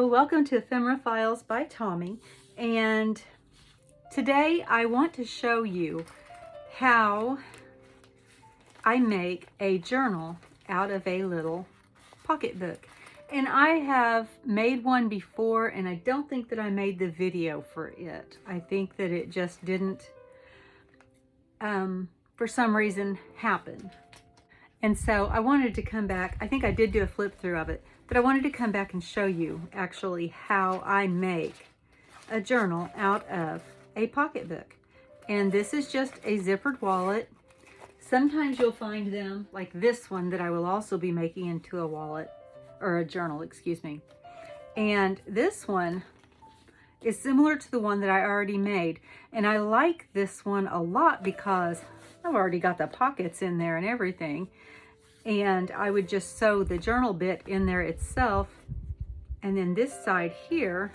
Hello, welcome to Ephemera Files by Tommy, and today I want to show you how I make a journal out of a little pocketbook. And I have made one before, and I don't think that I made the video for it. I think that it just didn't, for some reason, happen. And so I wanted to come back. I think I did do a flip through of it, but I wanted to come back and show you actually how I make a journal out of a pocketbook. And this is just a zippered wallet. Sometimes you'll find them like this one that I will also be making into a wallet, or a journal, excuse me. And this one is similar to the one that I already made. And I like this one a lot because I've already got the pockets in there and everything. And I would just sew the journal bit in there itself. And then this side here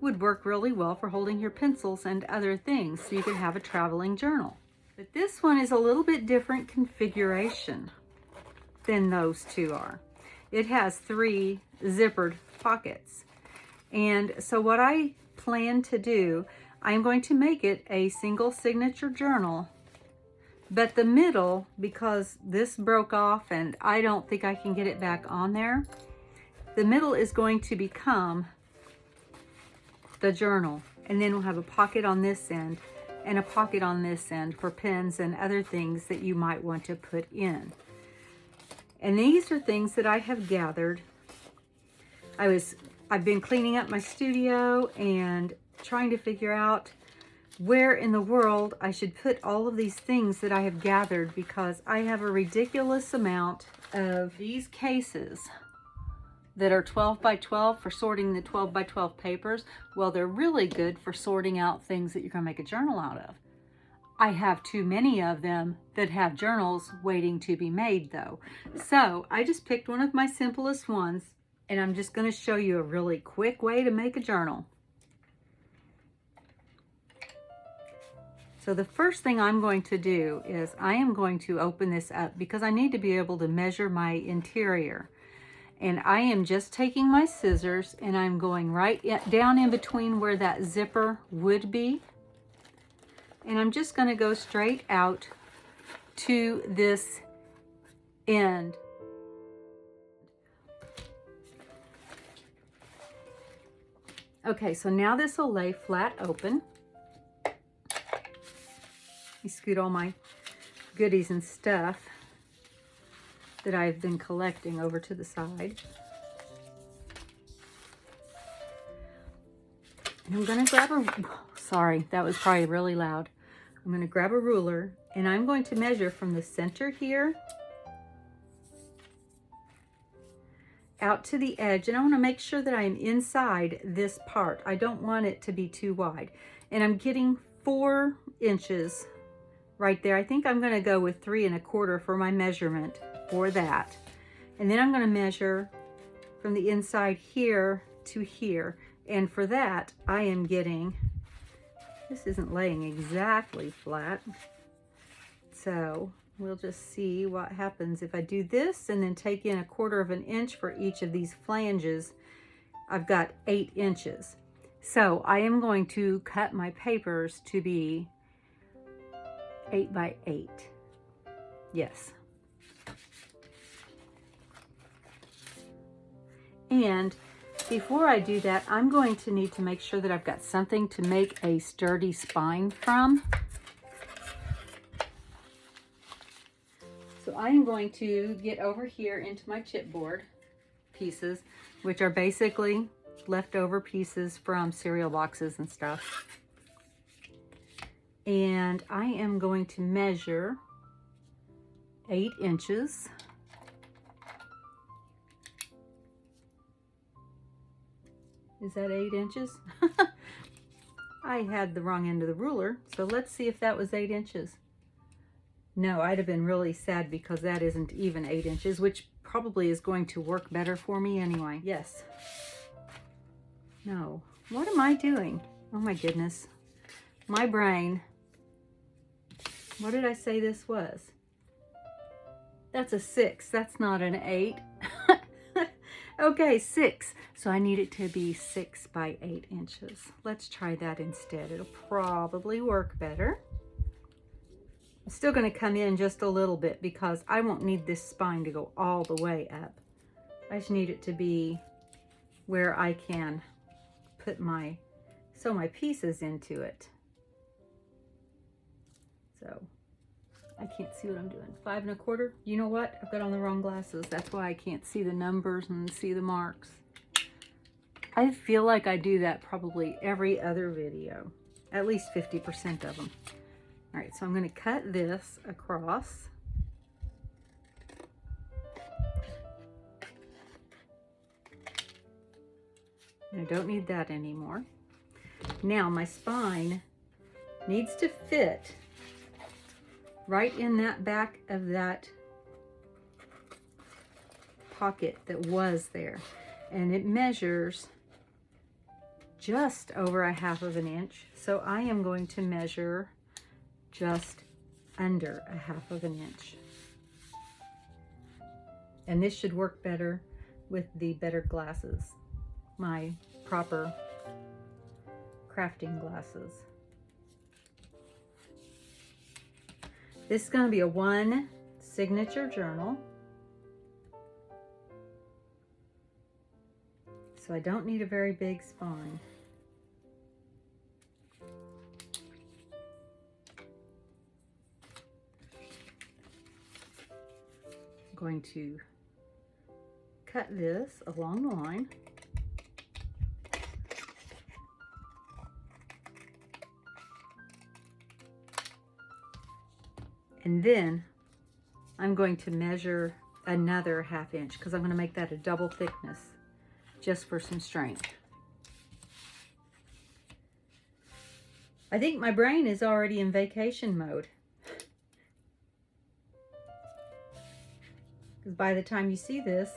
would work really well for holding your pencils and other things, so you could have a traveling journal. But this one is a little bit different configuration than those two are. It has 3 zippered pockets. And so what I plan to do, I'm going to make it a single signature journal. But the middle, because this broke off and I don't think I can get it back on there, the middle is going to become the journal. And then we'll have a pocket on this end and a pocket on this end for pens and other things that you might want to put in. And these are things that I have gathered. I've been cleaning up my studio and trying to figure out where in the world I should put all of these things that I have gathered, because I have a ridiculous amount of these cases that are 12 by 12 for sorting the 12 by 12 papers. Well, they're really good for sorting out things that you're going to make a journal out of. I have too many of them that have journals waiting to be made though. So I just picked one of my simplest ones, and I'm just going to show you a really quick way to make a journal. So the first thing I'm going to do is I am going to open this up because I need to be able to measure my interior. And I am just taking my scissors and I'm going right down in between where that zipper would be. And I'm just going to go straight out to this end. Okay, so now this will lay flat open. You scoot all my goodies and stuff that I've been collecting over to the side. And I'm going to grab sorry, that was probably really loud. I'm going to grab a ruler and I'm going to measure from the center here out to the edge. And I want to make sure that I'm inside this part. I don't want it to be too wide. And I'm getting 4 inches right there. I think I'm going to go with 3 1/4 for my measurement for that. And then I'm going to measure from the inside here to here. And for that, I am getting, this isn't laying exactly flat. So we'll just see what happens if I do this and then take in 1/4 inch for each of these flanges. I've got 8 inches. So I am going to cut my papers to be 8 by 8. Yes. And before I do that, I'm going to need to make sure that I've got something to make a sturdy spine from. So I am going to get over here into my chipboard pieces, which are basically leftover pieces from cereal boxes and stuff. And I am going to measure 8 inches. Is that 8 inches? I had the wrong end of the ruler, so let's see if that was 8 inches. No, I'd have been really sad because that isn't even 8 inches, which probably is going to work better for me anyway. Yes. No. What am I doing? Oh my goodness. My brain. What did I say this was? That's a 6. That's not an 8. Okay, 6. So I need it to be 6 by 8 inches. Let's try that instead. It'll probably work better. I'm still going to come in just a little bit because I won't need this spine to go all the way up. I just need it to be where I can put sew my pieces into it. So I can't see what I'm doing. 5 1/4. You know what? I've got on the wrong glasses. That's why I can't see the numbers and see the marks. I feel like I do that probably every other video, at least 50% of them. All right, so I'm going to cut this across. And I don't need that anymore. Now my spine needs to fit right in that back of that pocket that was there. And it measures just over 1/2 inch. So I am going to measure just under 1/2 inch. And this should work better with the better glasses, my proper crafting glasses. This is going to be a 1 signature journal. So I don't need a very big spine. I'm going to cut this along the line. And then I'm going to measure another 1/2 inch because I'm going to make that a double thickness just for some strength. I think my brain is already in vacation mode. Because by the time you see this,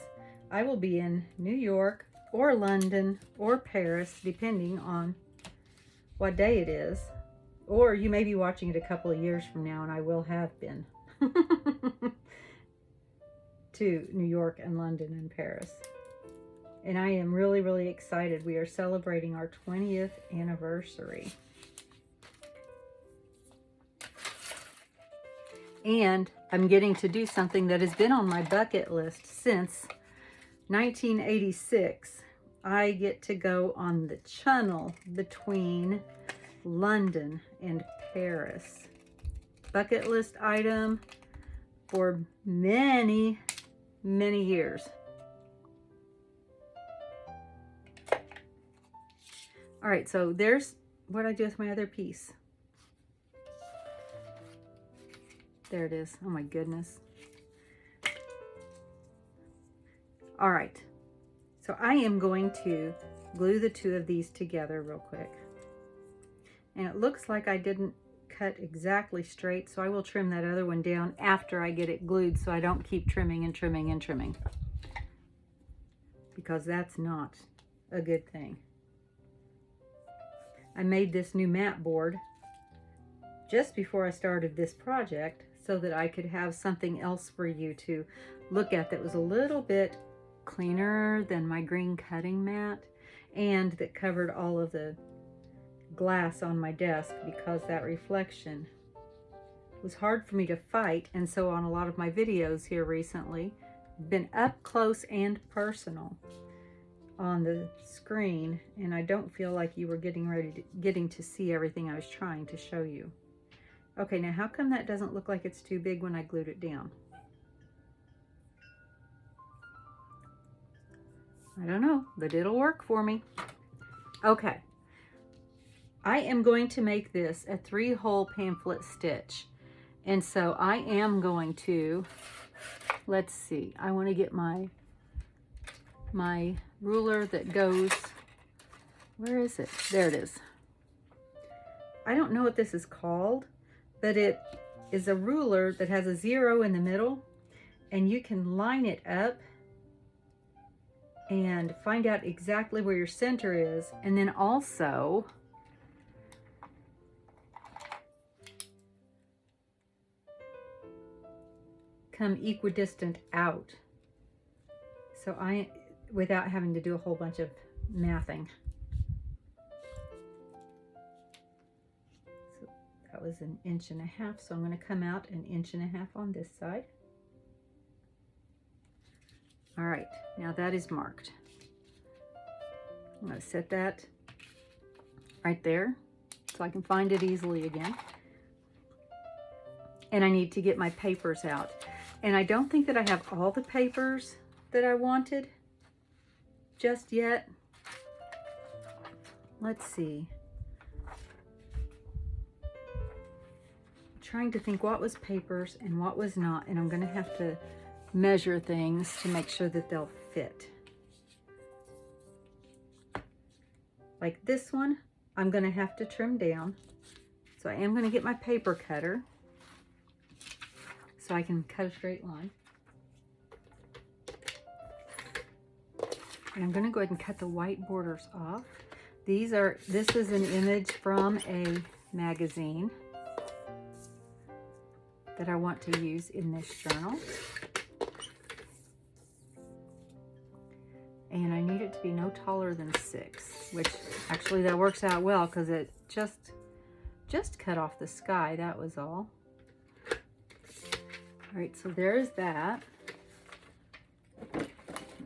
I will be in New York or London or Paris, depending on what day it is. Or you may be watching it a couple of years from now, and I will have been to New York and London and Paris. And I am really, really excited. We are celebrating our 20th anniversary. And I'm getting to do something that has been on my bucket list since 1986. I get to go on the channel between London and Paris. Bucket list item for many, many years. All right, so there's what I do with my other piece. There it is. Oh my goodness. All right, so I am going to glue the two of these together real quick. And it looks like I didn't cut exactly straight, so I will trim that other one down after I get it glued so I don't keep trimming and trimming and trimming, because that's not a good thing. I made this new mat board just before I started this project so that I could have something else for you to look at that was a little bit cleaner than my green cutting mat, and that covered all of the glass on my desk, because that reflection was hard for me to fight. And so on a lot of my videos here recently, been up close and personal on the screen, and I don't feel like you were getting to see everything I was trying to show you. Okay, now how come that doesn't look like it's too big when I glued it down? I don't know, but it'll work for me. Okay, I am going to make this a 3-hole pamphlet stitch. And so I am going to, let's see, I want to get my ruler that goes, where is it? There it is. I don't know what this is called, but it is a ruler that has a 0 in the middle, and you can line it up and find out exactly where your center is, and then also come equidistant out. So without having to do a whole bunch of mathing. So that was 1.5 inches, so I'm going to come out 1.5 inches on this side. All right, now that is marked. I'm going to set that right there so I can find it easily again. And I need to get my papers out. And I don't think that I have all the papers that I wanted just yet. Let's see. I'm trying to think what was papers and what was not, and I'm going to have to measure things to make sure that they'll fit. Like this one, I'm going to have to trim down. So I am going to get my paper cutter so I can cut a straight line. And I'm going to go ahead and cut the white borders off. This is an image from a magazine that I want to use in this journal. And I need it to be no taller than 6, which actually that works out well because it just cut off the sky, that was all. All right, so there's that.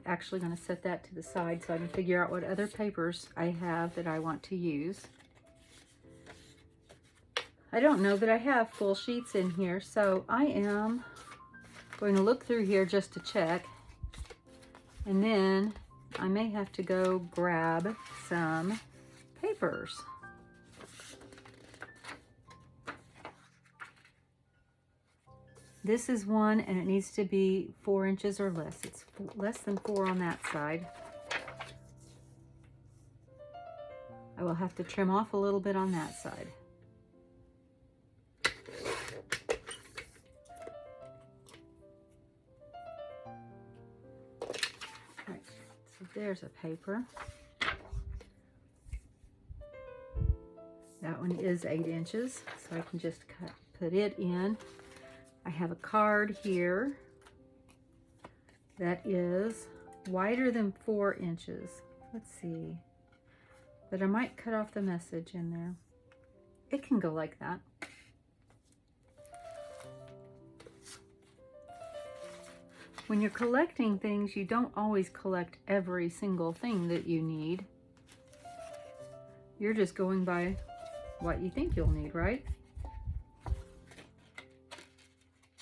Actually going to set that to the side so I can figure out what other papers I have that I want to use. I don't know that I have full sheets in here, so I am going to look through here just to check, and then I may have to go grab some papers. This is one, and it needs to be 4 inches or less. It's less than 4 on that side. I will have to trim off a little bit on that side. All right, so there's a paper. That one is 8 inches, so I can just put it in. I have a card here that is wider than 4 inches. Let's see. But I might cut off the message in there. It can go like that. When you're collecting things, you don't always collect every single thing that you need. You're just going by what you think you'll need, right?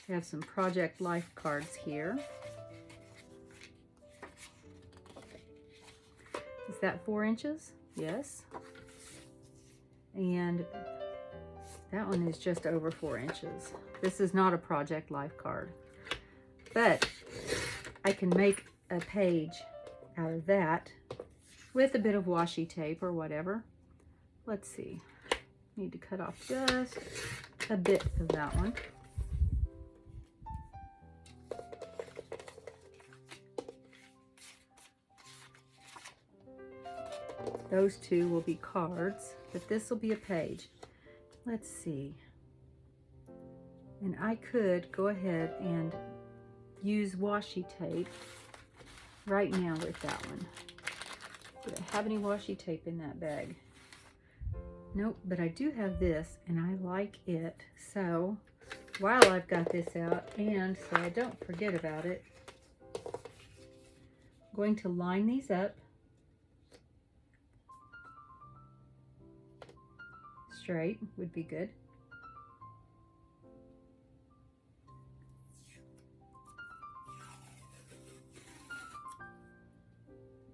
I have some Project Life cards here. Is that 4 inches? Yes. And that one is just over 4 inches. This is not a Project Life card, but I can make a page out of that with a bit of washi tape or whatever. Let's see. Need to cut off just a bit of that one. Those two will be cards, but this will be a page. Let's see. And I could go ahead and use washi tape right now with that one. Do I have any washi tape in that bag? Nope, but I do have this, and I like it. So while I've got this out, and so I don't forget about it, I'm going to line these up. Straight would be good.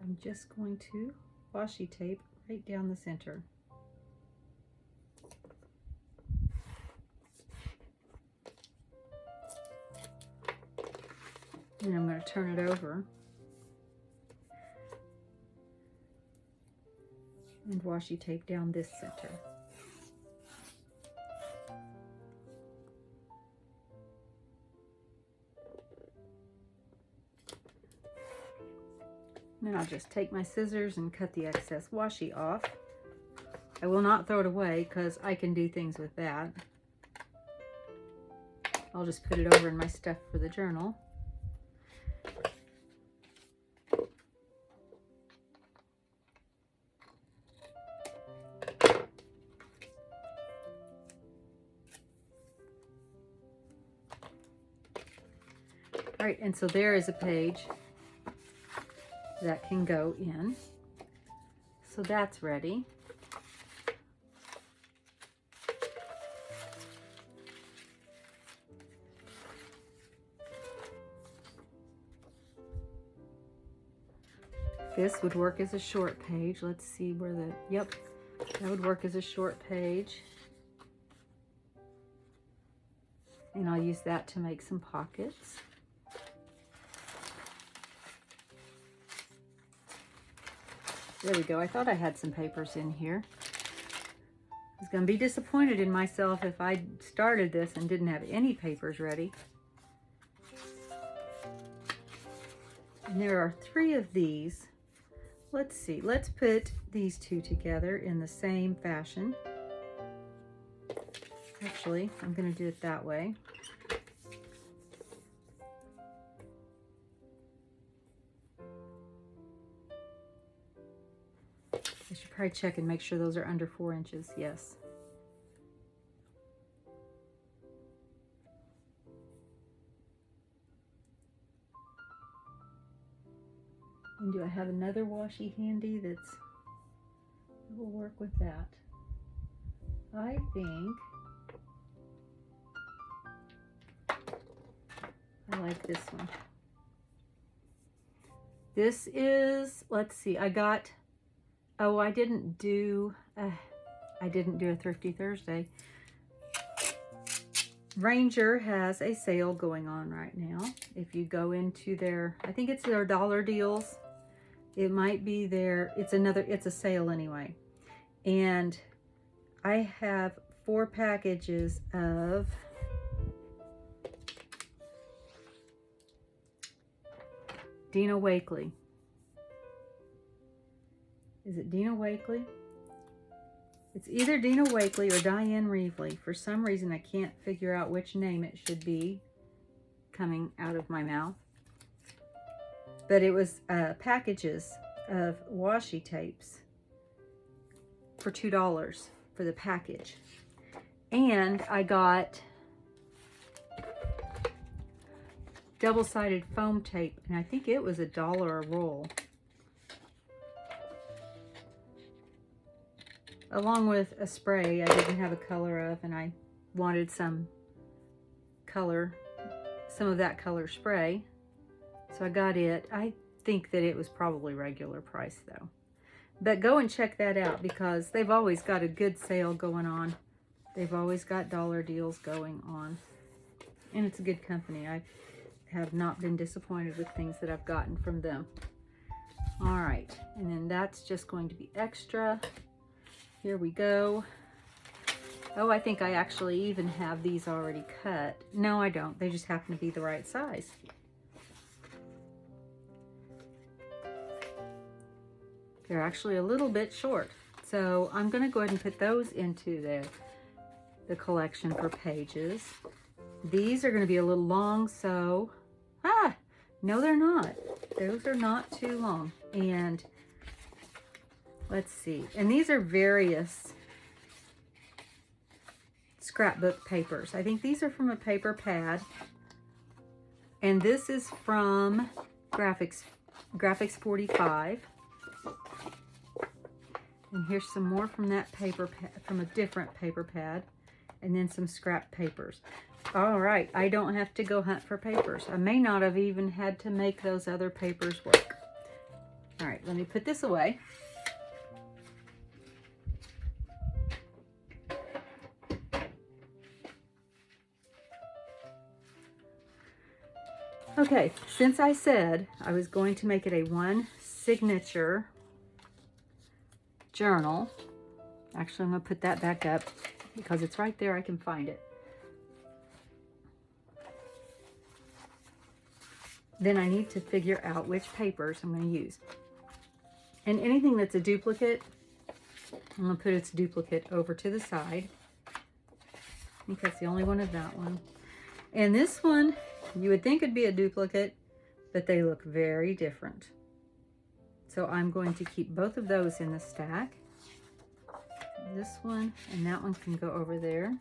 I'm just going to washi tape right down the center. And I'm going to turn it over and washi tape down this center. Then I'll just take my scissors and cut the excess washi off. I will not throw it away because I can do things with that. I'll just put it over in my stuff for the journal. All right, and so there is a page that can go in. So that's ready. This would work as a short page. Let's see where the, yep, that would work as a short page. And I'll use that to make some pockets. There we go. I thought I had some papers in here. I was going to be disappointed in myself if I started this and didn't have any papers ready. And there are 3 of these. Let's see. Let's put these 2 together in the same fashion. Actually, I'm going to do it that way. I should probably check and make sure those are under 4 inches. Yes. And do I have another washi handy that will work with that? I think I like this one. This is, let's see, I got, oh, I didn't do a Thrifty Thursday. Ranger has a sale going on right now. If you go into their, I think it's their dollar deals. It might be their, it's a sale anyway. And I have 4 packages of Dina Wakley. Is it Dina Wakley? It's either Dina Wakley or Diane Reevely. For some reason, I can't figure out which name it should be coming out of my mouth. But it was packages of washi tapes for $2 for the package. And I got double-sided foam tape, and I think it was $1 a roll. Along with a spray I didn't have a color of, and I wanted some color, some of that color spray. So I got it. I think that it was probably regular price though. But go and check that out because they've always got a good sale going on. They've always got dollar deals going on. And it's a good company. I have not been disappointed with things that I've gotten from them. All right, and then that's just going to be extra. Here we go. Oh, I think I actually even have these already cut. No, I don't. They just happen to be the right size. They're actually a little bit short. So I'm going to go ahead and put those into the collection for pages. These are going to be a little long, so... no, they're not. Those are not too long. And let's see. And these are various scrapbook papers. I think these are from a paper pad. And this is from Graphics 45. And here's some more from that paper pad, from a different paper pad. And then some scrap papers. All right, I don't have to go hunt for papers. I may not have even had to make those other papers work. All right, let me put this away. Okay, since I said I was going to make it a 1 signature journal, actually I'm going to put that back up because it's right there. I can find it. Then I need to figure out which papers I'm going to use. And anything that's a duplicate, I'm going to put its duplicate over to the side. I think that's the only one of that one. And this one, you would think it'd be a duplicate, but they look very different. So I'm going to keep both of those in the stack. This one and that one can go over there.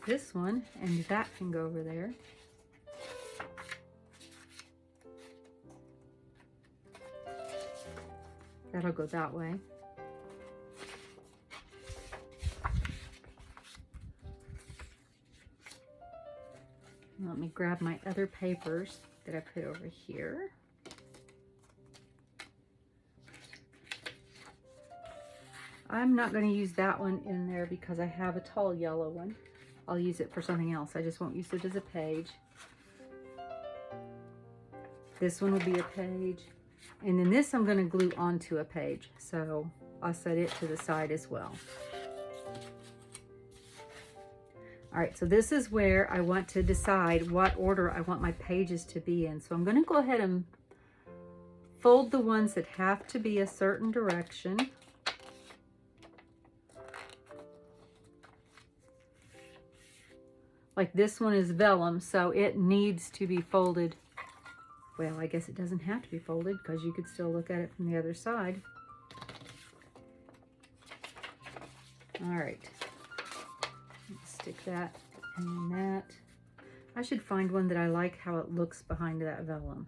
this one, and that can go over there. That'll go that way. Let me grab my other papers that I put over here. I'm not going to use that one in there because I have a tall yellow one. I'll use it for something else. I just won't use it as a page. This one will be a page. And then this I'm going to glue onto a page. So I'll set it to the side as well. All right, so this is where I want to decide what order I want my pages to be in. So I'm going to go ahead and fold the ones that have to be a certain direction. Like this one is vellum, so it needs to be folded. Well, I guess it doesn't have to be folded because you could still look at it from the other side. All right, let's stick that and that. I should find one that I like how it looks behind that vellum.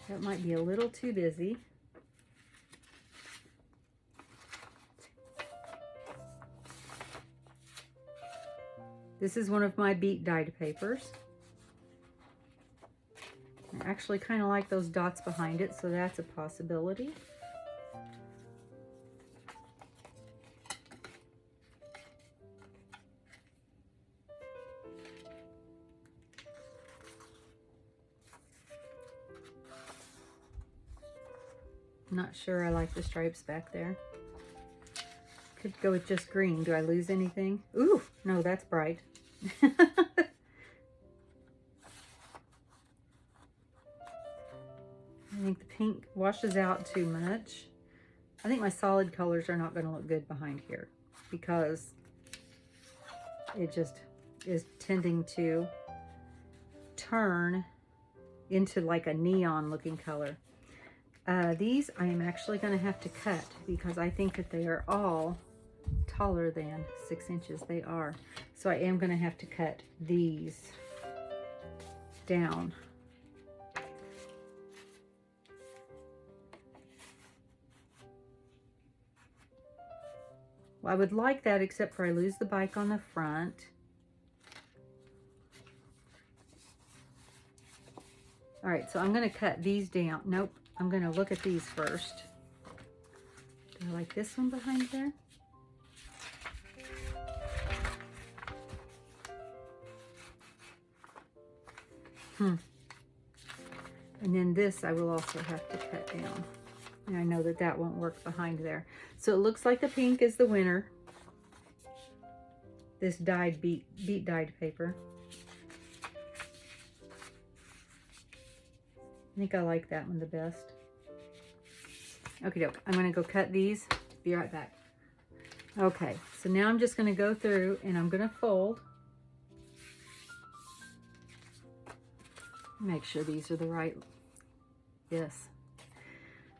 That might be a little too busy. This is one of my beat dyed papers. I actually kind of like those dots behind it, so that's a possibility. Not sure I like the stripes back there. Could go with just green. Do I lose anything? Ooh, no, that's bright. I think the pink washes out too much. I think my solid colors are not going to look good behind here because it just is tending to turn into like a neon looking color. These I am actually going to have to cut because I think that they are all taller than 6 inches. They are. So I am going to have to cut these down. Well, I would like that except for I lose the bike on the front. All right, so I'm going to cut these down. Nope, I'm going to look at these first. Do I like this one behind there? And then this I will also have to cut down. And I know that that won't work behind there. So it looks like the pink is the winner. This dyed beat dyed paper. I think I like that one the best. Okie doke. I'm going to go cut these. Be right back. Okay, so now I'm just going to go through and I'm going to fold. Make sure these are the right. Yes.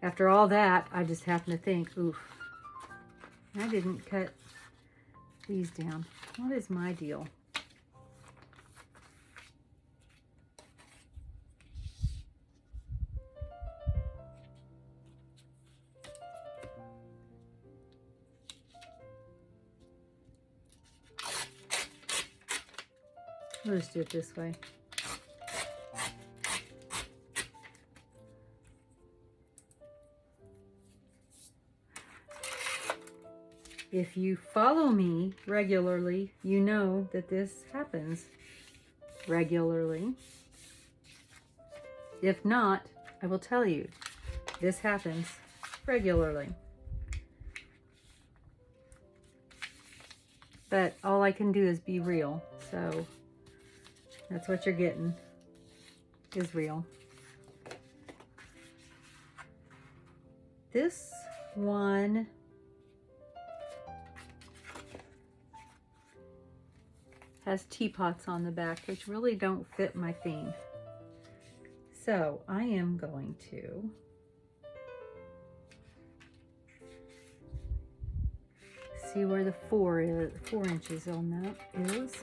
After all that, I just happen to think, oof, I didn't cut these down. What is my deal? We'll just do it this way. If you follow me regularly, you know that this happens regularly. If not, I will tell you, this happens regularly. But all I can do is be real, so that's what you're getting, is real. This one has teapots on the back, which really don't fit my theme. So I am going to see where the 4 inches on that is.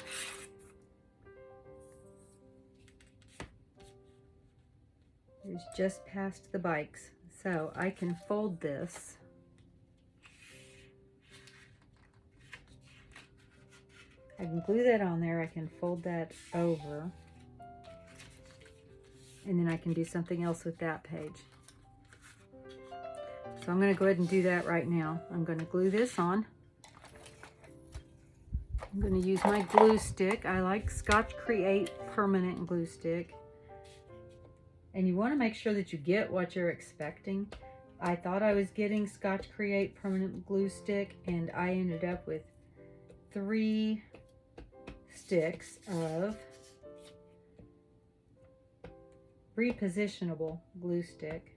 It's just past the bikes. So I can fold this. I can glue that on there. I can fold that over. And then I can do something else with that page. So I'm going to go ahead and do that right now. I'm going to glue this on. I'm going to use my glue stick. I like Scotch Create permanent glue stick. And you want to make sure that you get what you're expecting. I thought I was getting Scotch Create permanent glue stick, and I ended up with 3 sticks of repositionable glue stick,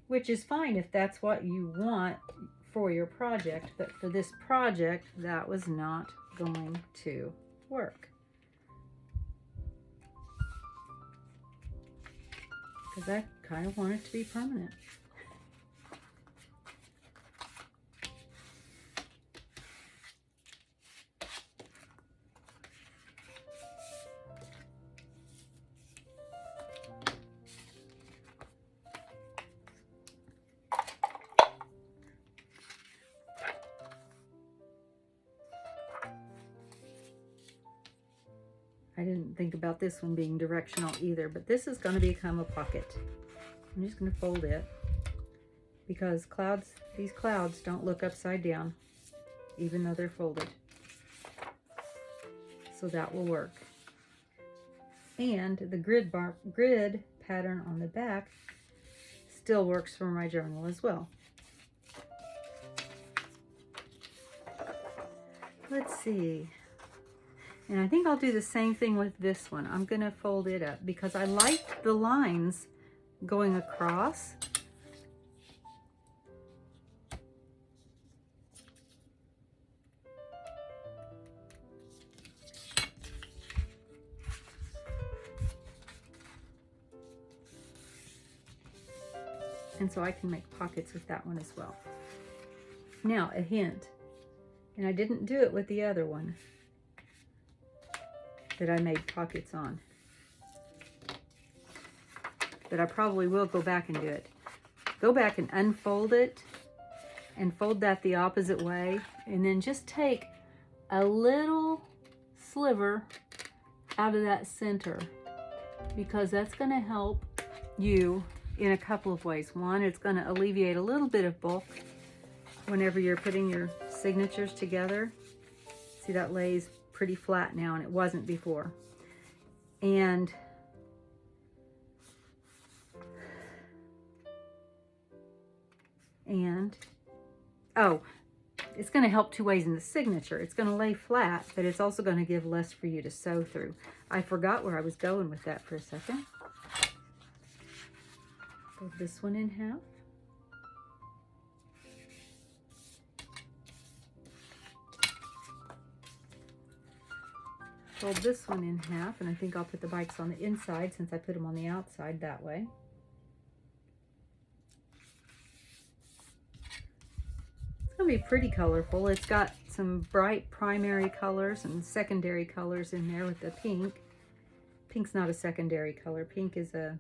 which is fine if that's what you want for your project, but for this project that was not going to work because I kind of want it to be permanent. I didn't think about this one being directional either, but this is going to become a pocket. I'm just going to fold it because these clouds don't look upside down, even though they're folded. So that will work. And the grid pattern on the back still works for my journal as well. Let's see. And I think I'll do the same thing with this one. I'm going to fold it up because I like the lines going across. And so I can make pockets with that one as well. Now, a hint, and I didn't do it with the other one that I made pockets on, but I probably will go back and do it. Go back and unfold it and fold that the opposite way, and then just take a little sliver out of that center, because that's going to help you in a couple of ways. One, it's going to alleviate a little bit of bulk whenever you're putting your signatures together. See, that lays pretty flat now, and it wasn't before. And oh, it's going to help 2 ways in the signature. It's going to lay flat, but it's also going to give less for you to sew through. I forgot where I was going with that for a second. Fold this one in half. Fold this one in half, and I think I'll put the bikes on the inside since I put them on the outside that way. It's going to be pretty colorful. It's got some bright primary colors and secondary colors in there with the pink. Pink's not a secondary color. Pink is a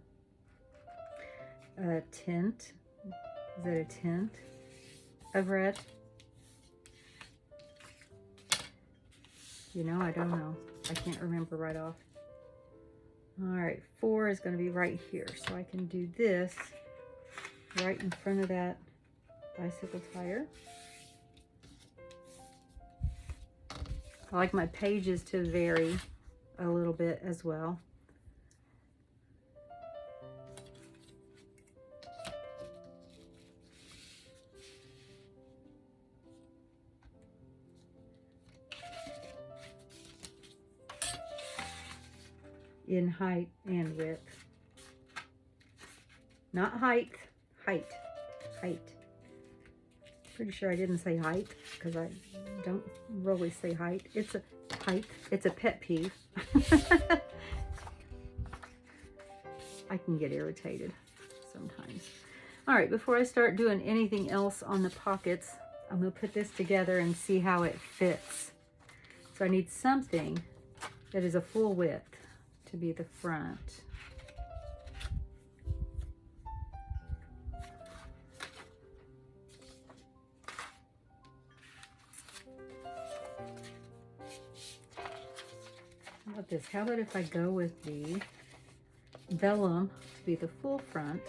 tint. Is it a tint of red? You know, I don't know. I can't remember right off. All right, 4 is going to be right here. So I can do this right in front of that bicycle tire. I like my pages to vary a little bit as well. In height and width. Not height, height. Pretty sure I didn't say height because I don't really say height. It's a height. It's a pet peeve. I can get irritated sometimes. All right, before I start doing anything else on the pockets, I'm gonna put this together and see how it fits. So I need something that is a full width to be the front. How about this? How about if I go with the vellum to be the full front,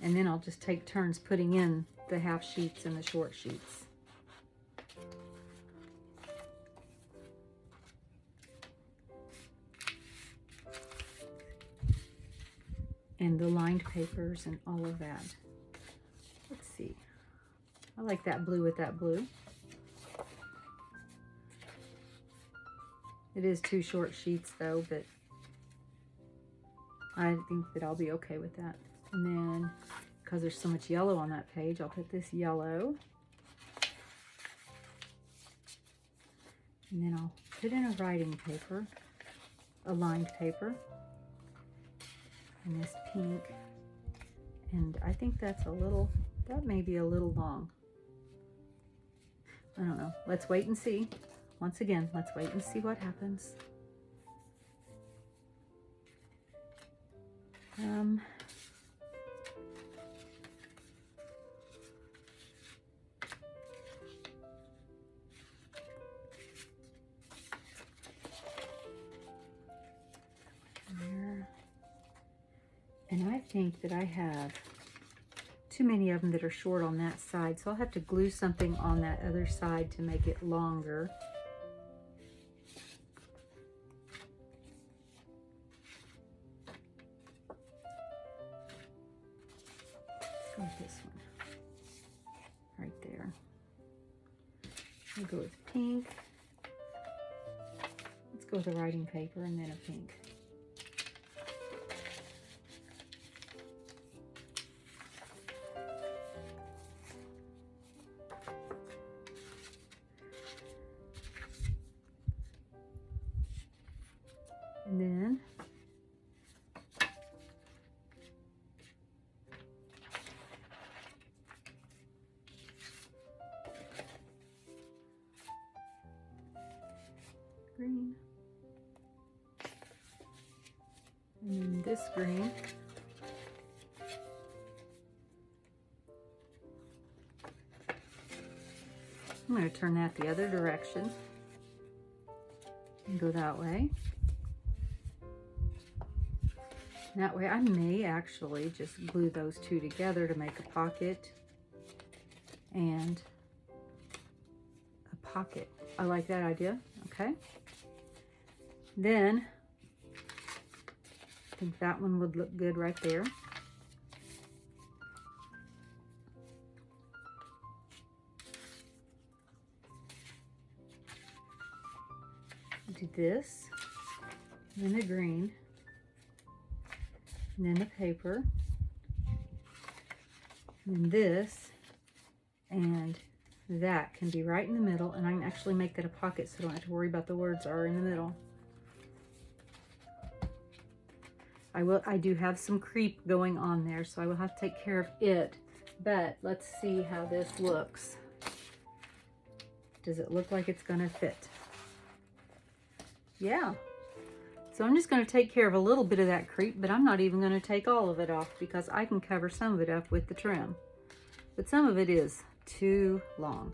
and then I'll just take turns putting in the half sheets and the short sheets. And the lined papers and all of that. Let's see. I like that blue with that blue. It is 2 short sheets though, but I think that I'll be okay with that. And then, because there's so much yellow on that page, I'll put this yellow. And then I'll put in a writing paper, a lined paper. And this pink. And I think that's a little, that may be a little long. I don't know. Let's wait and see. Once again, let's wait and see what happens. And I think that I have too many of them that are short on that side, so I'll have to glue something on that other side to make it longer. Let's go with this one right there. I'll go with pink. Let's go with a writing paper and then a pink. And then green, and then this green, I'm going to turn that the other direction and go that way. That way I may actually just glue those two together to make a pocket and a pocket. I like that idea, okay? Then, I think that one would look good right there. Do this, then the green, and then the paper, and then this, and that can be right in the middle, and I can actually make that a pocket so I don't have to worry about the words are in the middle. I do have some creep going on there, so I will have to take care of it, but let's see how this looks. Does it look like it's gonna fit? Yeah. So I'm just going to take care of a little bit of that creep, but I'm not even going to take all of it off because I can cover some of it up with the trim. But some of it is too long.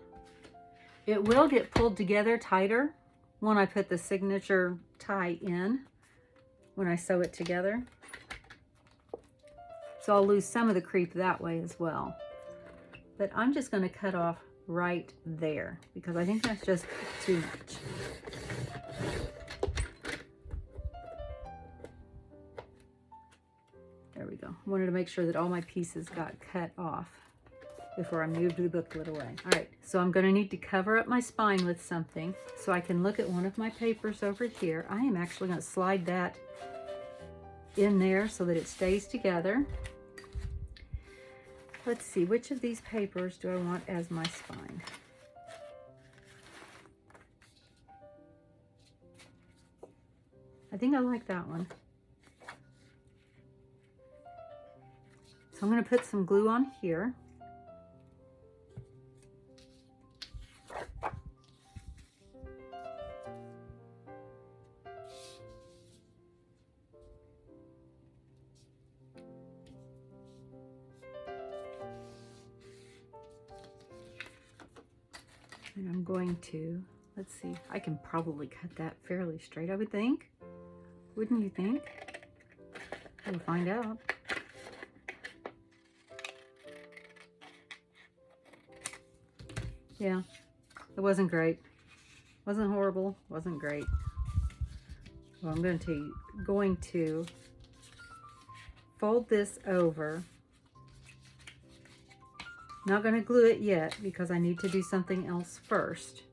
It will get pulled together tighter when I put the signature tie in, when I sew it together. So I'll lose some of the creep that way as well. But I'm just going to cut off right there because I think that's just too much. There we go. I wanted to make sure that all my pieces got cut off before I moved the booklet away. All right, so I'm going to need to cover up my spine with something so I can look at one of my papers over here. I am actually going to slide that in there so that it stays together. Let's see, which of these papers do I want as my spine? I think I like that one. So I'm going to put some glue on here. And I'm going to, let's see, I can probably cut that fairly straight, I would think. Wouldn't you think? We'll find out. Yeah, it wasn't great. Wasn't horrible, wasn't great. Well, I'm going to fold this over. Not going to glue it yet because I need to do something else first.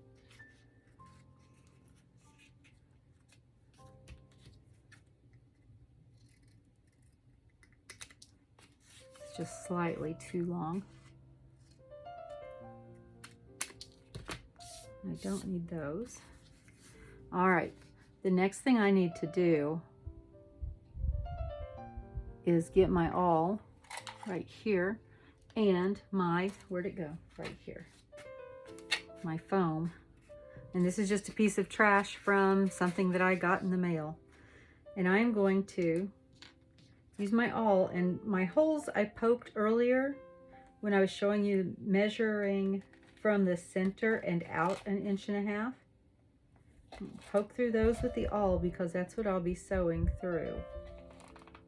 It's just slightly too long. I don't need those. All right, the next thing I need to do is get my awl right here and my, where'd it go? Right here. My foam. And this is just a piece of trash from something that I got in the mail. And I'm going to use my awl, and my holes I poked earlier when I was showing you measuring from the center and out 1.5 inches. Poke through those with the awl because that's what I'll be sewing through.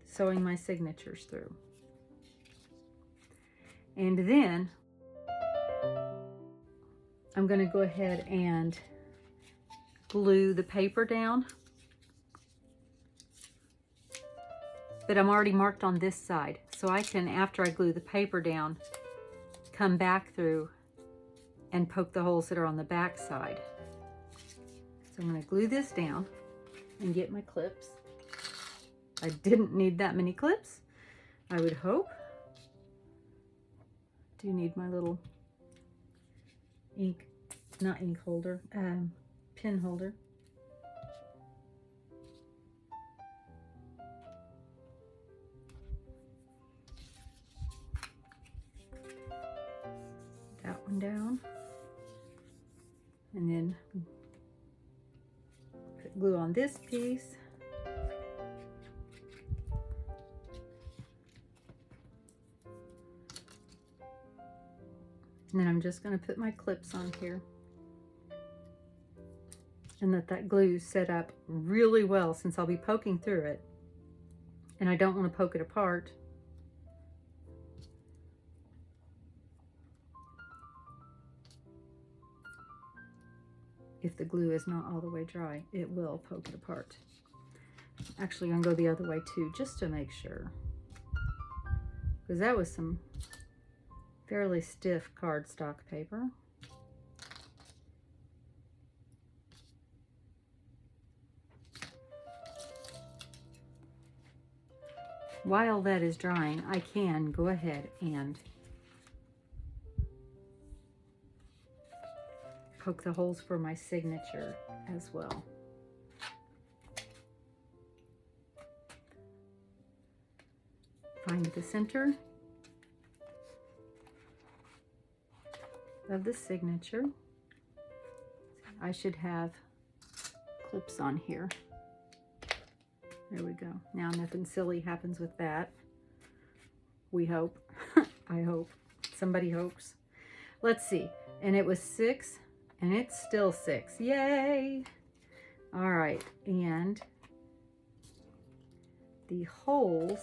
Sewing my signatures through. And then I'm going to go ahead and glue the paper down. But I'm already marked on this side, so I can, after I glue the paper down, come back through and poke the holes that are on the back side. So I'm going to glue this down and get my clips. I didn't need that many clips, I would hope. Do need my little ink, not ink holder, pin holder. That one down. And then put glue on this piece. And then I'm just going to put my clips on here. And let that glue set up really well since I'll be poking through it. And I don't want to poke it apart. If the glue is not all the way dry, it will poke it apart. Actually, I'm going to go the other way too, just to make sure. Because that was some fairly stiff cardstock paper. While that is drying, I can go ahead and poke the holes for my signature as well. Find the center of the signature. I should have clips on here. There we go. Now nothing silly happens with that. We hope. I hope. Somebody hopes. Let's see. And it was 6, and it's still 6. Yay! All right. And the holes,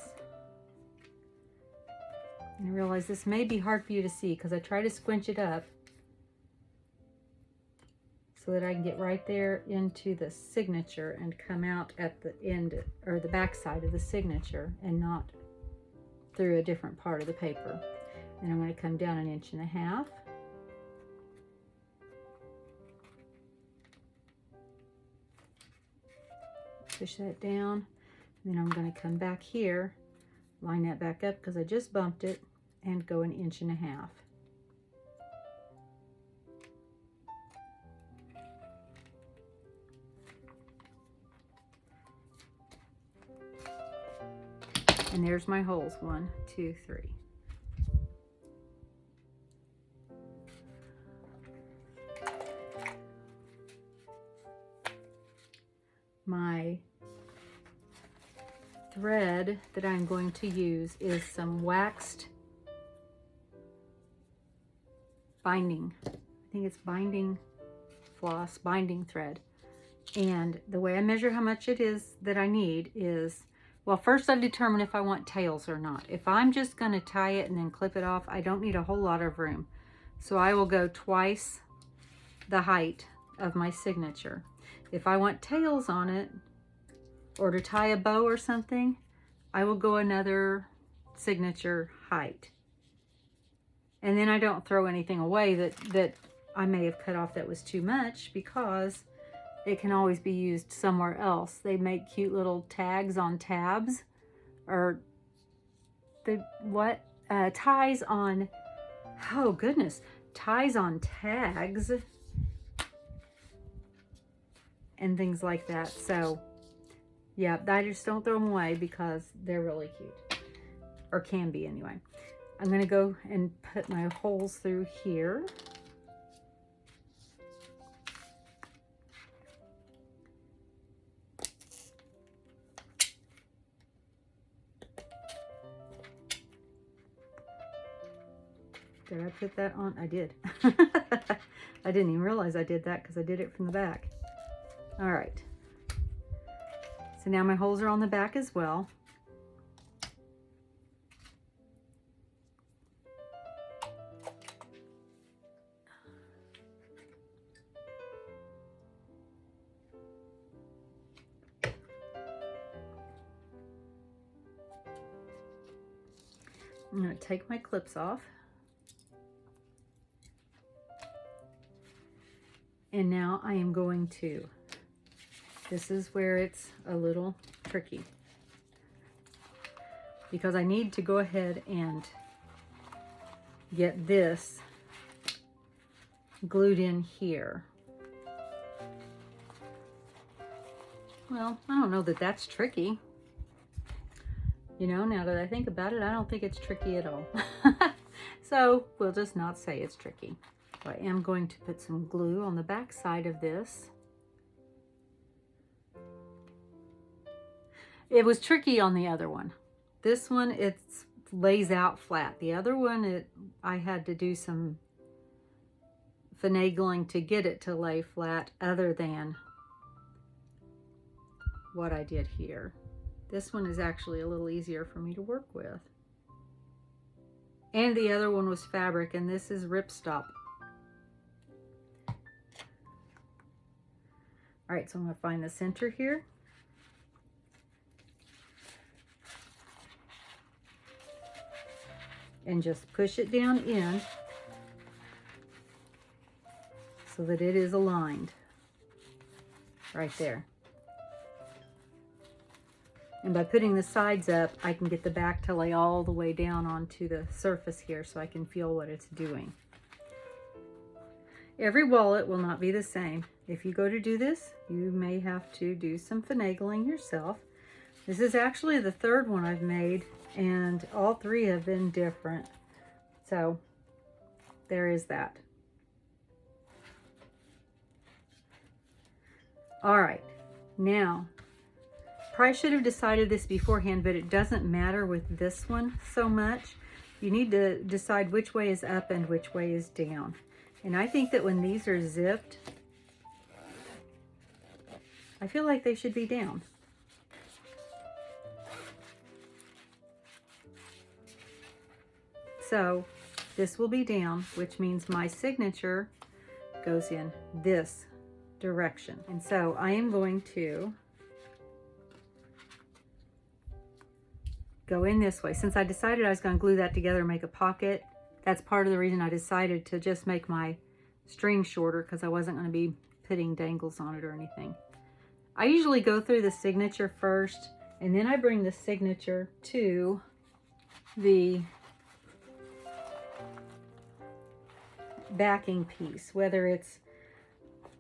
and I realize this may be hard for you to see because I try to squinch it up so that I can get right there into the signature and come out at the end or the back side of the signature and not through a different part of the paper. And I'm going to come down 1.5 inches. Push that down. And then I'm going to come back here, line that back up because I just bumped it, and go 1.5 inches. And there's my holes, 1, 2, 3. my thread that I'm going to use is some waxed binding. I think it's binding floss, binding thread. And the way I measure how much it is that I need is, well, first I determine if I want tails or not. If I'm just going to tie it and then clip it off, I don't need a whole lot of room. So I will go twice the height of my signature. If I want tails on it, or to tie a bow or something, I will go another signature height. And then I don't throw anything away that I may have cut off that was too much, because it can always be used somewhere else. They make cute little tags on tabs, or ties on, oh goodness, ties on tags and things like that. So yeah, I just don't throw them away because they're really cute, or can be anyway. I'm going to go and put my holes through here. Did I put that on? I did. I didn't even realize I did that because I did it from the back. All right. So now my holes are on the back as well. I'm going to take my clips off. And now I am going to, this is where it's a little tricky, because I need to go ahead and get this glued in here. Well, I don't know that that's tricky. You know, now that I think about it, I don't think it's tricky at all. So we'll just not say it's tricky. So I am going to put some glue on the back side of this. It was tricky on the other one. This one, it lays out flat. The other one, I had to do some finagling to get it to lay flat, other than what I did here. This one is actually a little easier for me to work with. And the other one was fabric, and this is ripstop. All right, so I'm going to find the center here. And just push it down in so that it is aligned right there. And by putting the sides up, I can get the back to lay all the way down onto the surface here so I can feel what it's doing. Every wallet will not be the same. If you go to do this, you may have to do some finagling yourself. This is actually the third one I've made, and all three have been different. So there is that. All right, now, probably should have decided this beforehand, but it doesn't matter with this one so much. You need to decide which way is up and which way is down. And I think that when these are zipped, I feel like they should be down. So this will be down, which means my signature goes in this direction. And so I am going to go in this way. Since I decided I was going to glue that together and make a pocket, that's part of the reason I decided to just make my string shorter, because I wasn't going to be putting dangles on it or anything. I usually go through the signature first, and then I bring the signature to the backing piece, whether it's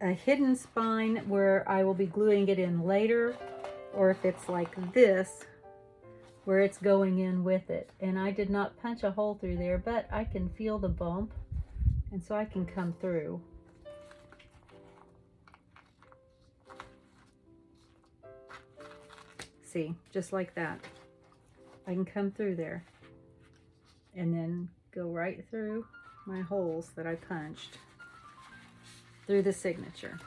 a hidden spine where I will be gluing it in later, or if it's like this where it's going in with it. And I did not punch a hole through there, but I can feel the bump, and so I can come through. See, just like that. I can come through there and then go right through my holes that I punched through the signature.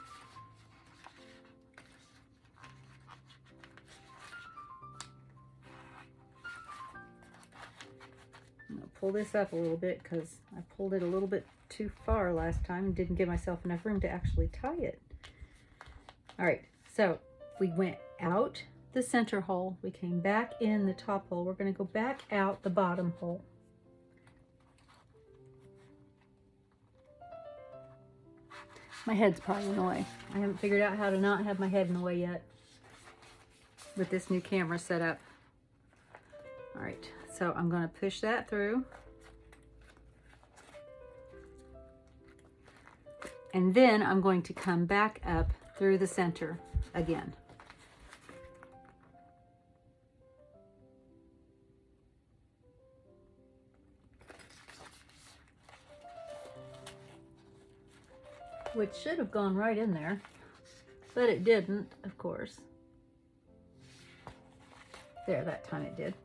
I'm going to pull this up a little bit because I pulled it a little bit too far last time and didn't give myself enough room to actually tie it. All right, so we went out the center hole, we came back in the top hole, we're going to go back out the bottom hole. My head's probably in the way. I haven't figured out how to not have my head in the way yet with this new camera set up. All right, so I'm going to push that through. And then I'm going to come back up through the center again. Which should have gone right in there, but it didn't, of course. There, that time it did.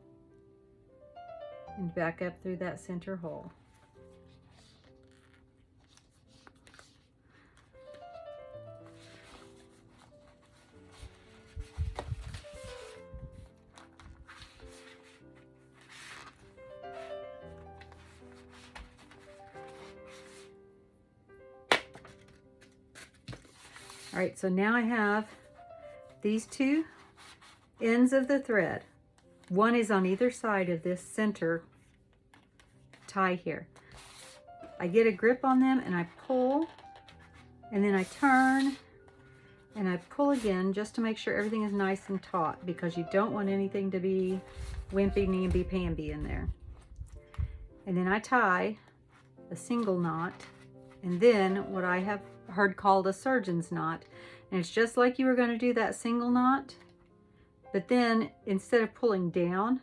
And back up through that center hole. All right, so now I have these two ends of the thread. One is on either side of this center tie here. I get a grip on them and I pull, and then I turn and I pull again just to make sure everything is nice and taut, because you don't want anything to be wimpy, nimby, pamby in there. And then I tie a single knot, and then what I have heard called a surgeon's knot. And it's just like you were going to do that single knot, but then instead of pulling down,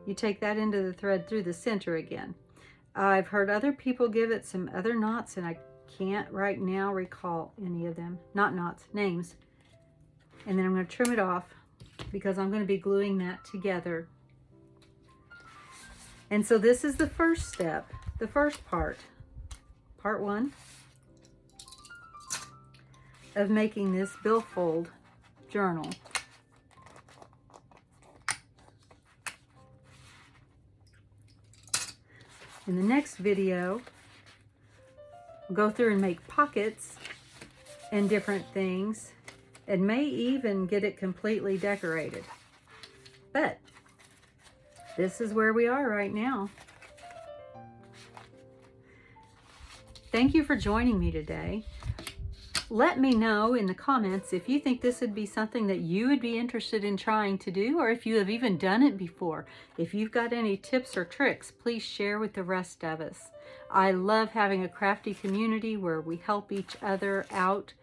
you take that end of the thread through the center again. I've heard other people give it some other knots, and I can't right now recall any of them. Not knots, names. And then I'm going to trim it off because I'm going to be gluing that together. And so this is the first step, the first part one of making this billfold journal. In the next video, we'll go through and make pockets and different things, and may even get it completely decorated. But this is where we are right now. Thank you for joining me today. Let me know in the comments if you think this would be something that you would be interested in trying to do, or if you have even done it before. If you've got any tips or tricks, please share with the rest of us. I love having a crafty community where we help each other out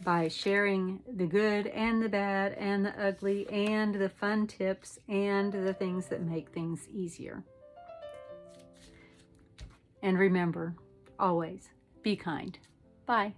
by sharing the good and the bad and the ugly and the fun tips and the things that make things easier. And remember, always be kind. Bye.